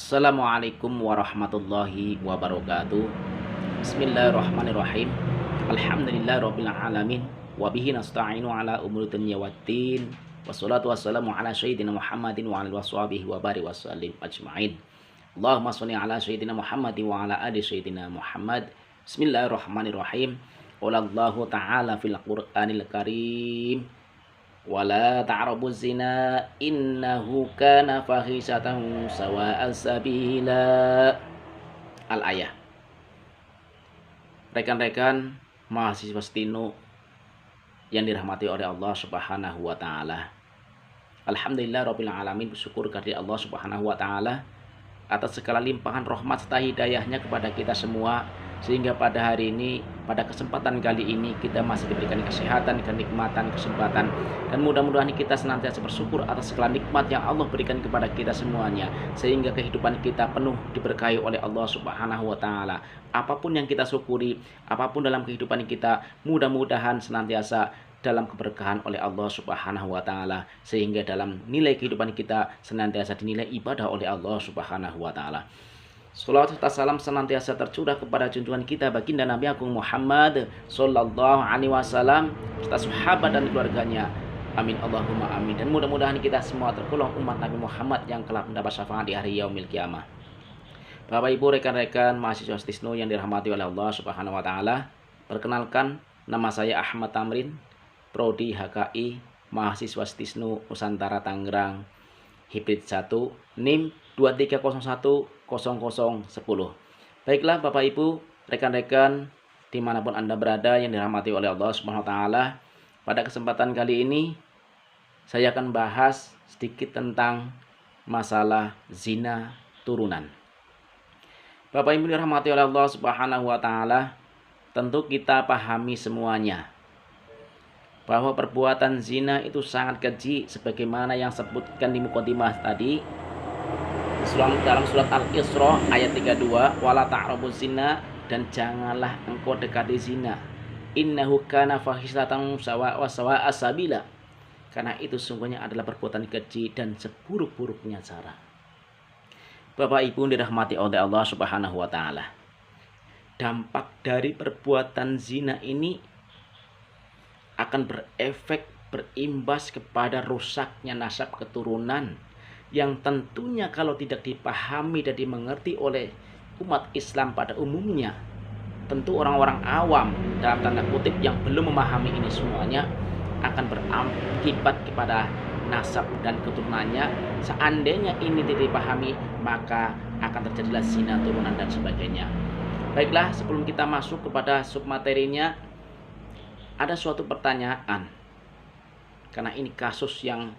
Assalamualaikum warahmatullahi wabarakatuh. Bismillahirrahmanirrahim. Alhamdulillahirabbil alamin wa bihi nasta'inu ala umuri dunya waddin. Wassalatu wassalamu ala sayyidina Muhammadin wa ala washabihi wa barik wasallim ajmain. Allahumma shalli ala sayyidina Muhammadin wa ala ali sayyidina Muhammad. Bismillahirrahmanirrahim. Qala Allahu ta'ala fil Qur'anil Karim, wala ta'rabu zina innahu kana fahisatan sawa'a sabila. Al-ayah. Rekan-rekan mahasiswa Stino yang dirahmati oleh Allah Subhanahu wa taala. Alhamdulillah rabbil alamin, bersyukur kepada Allah Subhanahu wa taala atas segala limpahan rahmat serta hidayahnya kepada kita semua, sehingga pada hari ini, pada kesempatan kali ini kita masih diberikan kesehatan, kenikmatan, kesempatan, dan mudah-mudahan kita senantiasa bersyukur atas segala nikmat yang Allah berikan kepada kita semuanya, sehingga kehidupan kita penuh diberkahi oleh Allah Subhanahu wa taala. Apapun yang kita syukuri, apapun dalam kehidupan kita, mudah-mudahan senantiasa dalam keberkahan oleh Allah Subhanahu wa taala, sehingga dalam nilai kehidupan kita senantiasa dinilai ibadah oleh Allah Subhanahu wa taala. Salawat serta salam senantiasa tercurah kepada junjungan kita baginda Nabi Agung Muhammad sallallahu alaihi wasallam serta sahabat dan keluarganya. Amin Allahumma amin. Dan mudah-mudahan kita semua tergolong umat Nabi Muhammad yang kelak mendapat syafaat di hari yaumil kiamah. Bapak Ibu, rekan-rekan mahasiswa Stisno yang dirahmati oleh Allah Subhanahu wa taala, perkenalkan, nama saya Ahmad Tamrin, Prodi HKI, mahasiswa Stisno Nusantara Tangerang, Hibrid 1, NIM 23010010. Baiklah Bapak Ibu, rekan-rekan dimanapun Anda berada yang dirahmati oleh Allah Subhanahu wa taala, pada kesempatan kali ini saya akan bahas sedikit tentang masalah zina turunan. Bapak Ibu dirahmati oleh Allah Subhanahu wa taala, tentu kita pahami semuanya bahwa perbuatan zina itu sangat keji, sebagaimana yang sebutkan di mukadimah tadi dalam surat Al-Isra ayat 32, wala ta'rabu zina, dan janganlah engkau dekati zina, innahu kana fahisatan sawa'a sabila, karena itu sungguhnya adalah perbuatan keji dan seburuk-buruknya cara. Bapak Ibu dirahmati oleh Allah Subhanahu wa taala, dampak dari perbuatan zina ini akan berefek, berimbas kepada rusaknya nasab keturunan, yang tentunya kalau tidak dipahami dan dimengerti oleh umat Islam pada umumnya, tentu orang-orang awam dalam tanda kutip yang belum memahami ini semuanya akan berakibat kepada nasab dan keturunannya. Seandainya ini tidak dipahami, maka akan terjadilah zina turunan dan sebagainya. Baiklah, sebelum kita masuk kepada submaterinya, ada suatu pertanyaan, karena ini kasus yang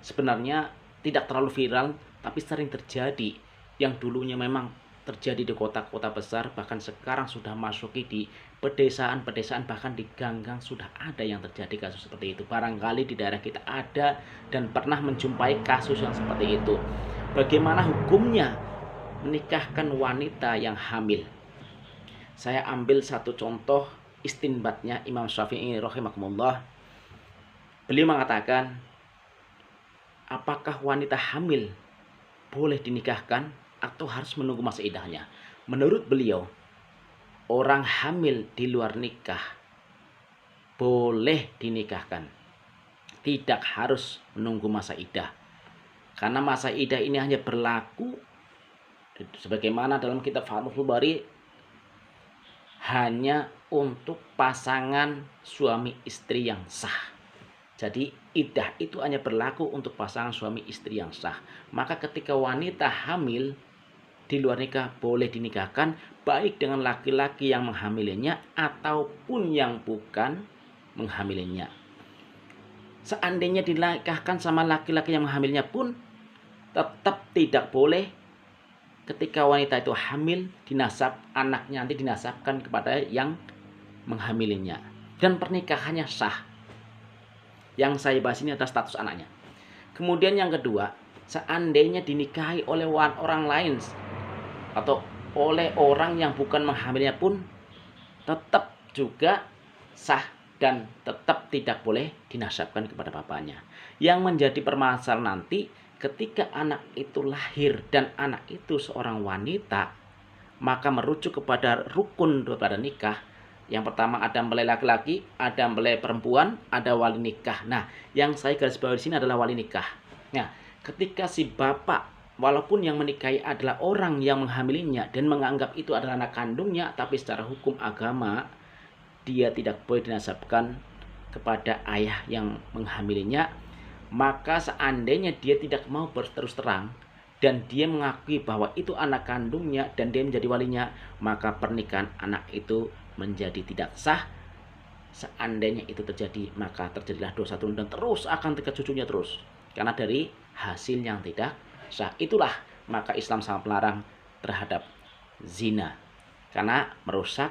sebenarnya tidak terlalu viral, tapi sering terjadi, yang dulunya memang terjadi di kota-kota besar, bahkan sekarang sudah masuki di pedesaan-pedesaan, bahkan di gang-gang sudah ada yang terjadi kasus seperti itu. Barangkali di daerah kita ada dan pernah menjumpai kasus yang seperti itu. Bagaimana hukumnya menikahkan wanita yang hamil? Saya ambil satu contoh istinbatnya Imam Syafi'i rahimahumullah. Beliau mengatakan, apakah wanita hamil boleh dinikahkan atau harus menunggu masa iddahnya? Menurut beliau, orang hamil di luar nikah boleh dinikahkan, tidak harus menunggu masa iddah, karena masa iddah ini hanya berlaku sebagaimana dalam kitab Fathul Bari, hanya untuk pasangan suami istri yang sah. Jadi iddah itu hanya berlaku untuk pasangan suami istri yang sah. Maka ketika wanita hamil di luar nikah boleh dinikahkan, baik dengan laki-laki yang menghamilinya ataupun yang bukan menghamilinya. Seandainya dinikahkan sama laki-laki yang menghamilnya pun tetap tidak boleh ketika wanita itu hamil dinasab, anaknya nanti dinasabkan kepada yang menghamilinya dan pernikahannya sah. Yang saya bahas ini adalah status anaknya. Kemudian yang kedua, seandainya dinikahi oleh orang lain atau oleh orang yang bukan menghamilnya pun tetap juga sah dan tetap tidak boleh dinasabkan kepada bapaknya. Yang menjadi permasalahan nanti ketika anak itu lahir dan anak itu seorang wanita, maka merujuk kepada rukun daripada nikah. Yang pertama ada mempelai laki-laki, ada mempelai perempuan, ada wali nikah. Nah, yang saya garis bawahi di sini adalah wali nikah. Nah, ketika si bapak walaupun yang menikahi adalah orang yang menghamilinya dan menganggap itu adalah anak kandungnya, tapi secara hukum agama dia tidak boleh dinasabkan kepada ayah yang menghamilinya. Maka seandainya dia tidak mau berterus terang dan dia mengakui bahwa itu anak kandungnya dan dia menjadi walinya, maka pernikahan anak itu menjadi tidak sah. Seandainya itu terjadi, maka terjadilah dosa turun dan terus akan ke cucunya terus, karena dari hasil yang tidak sah. Itulah maka Islam sangat melarang terhadap zina, karena merusak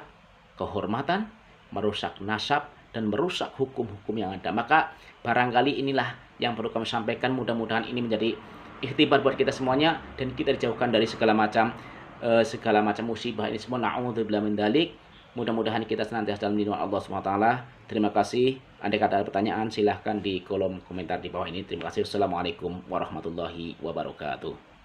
kehormatan, merusak nasab, dan merusak hukum-hukum yang ada. Maka barangkali inilah yang perlu kami sampaikan. Mudah-mudahan ini menjadi ikhtibar buat kita semuanya dan kita dijauhkan dari segala macam musibah ini semua. Na'udzubillah min dzalik. Mudah-mudahan kita senantiasa dalam lindungan Allah SWT. Terima kasih. Andai kata ada pertanyaan silahkan di kolom komentar di bawah ini. Terima kasih. Assalamualaikum warahmatullahi wabarakatuh.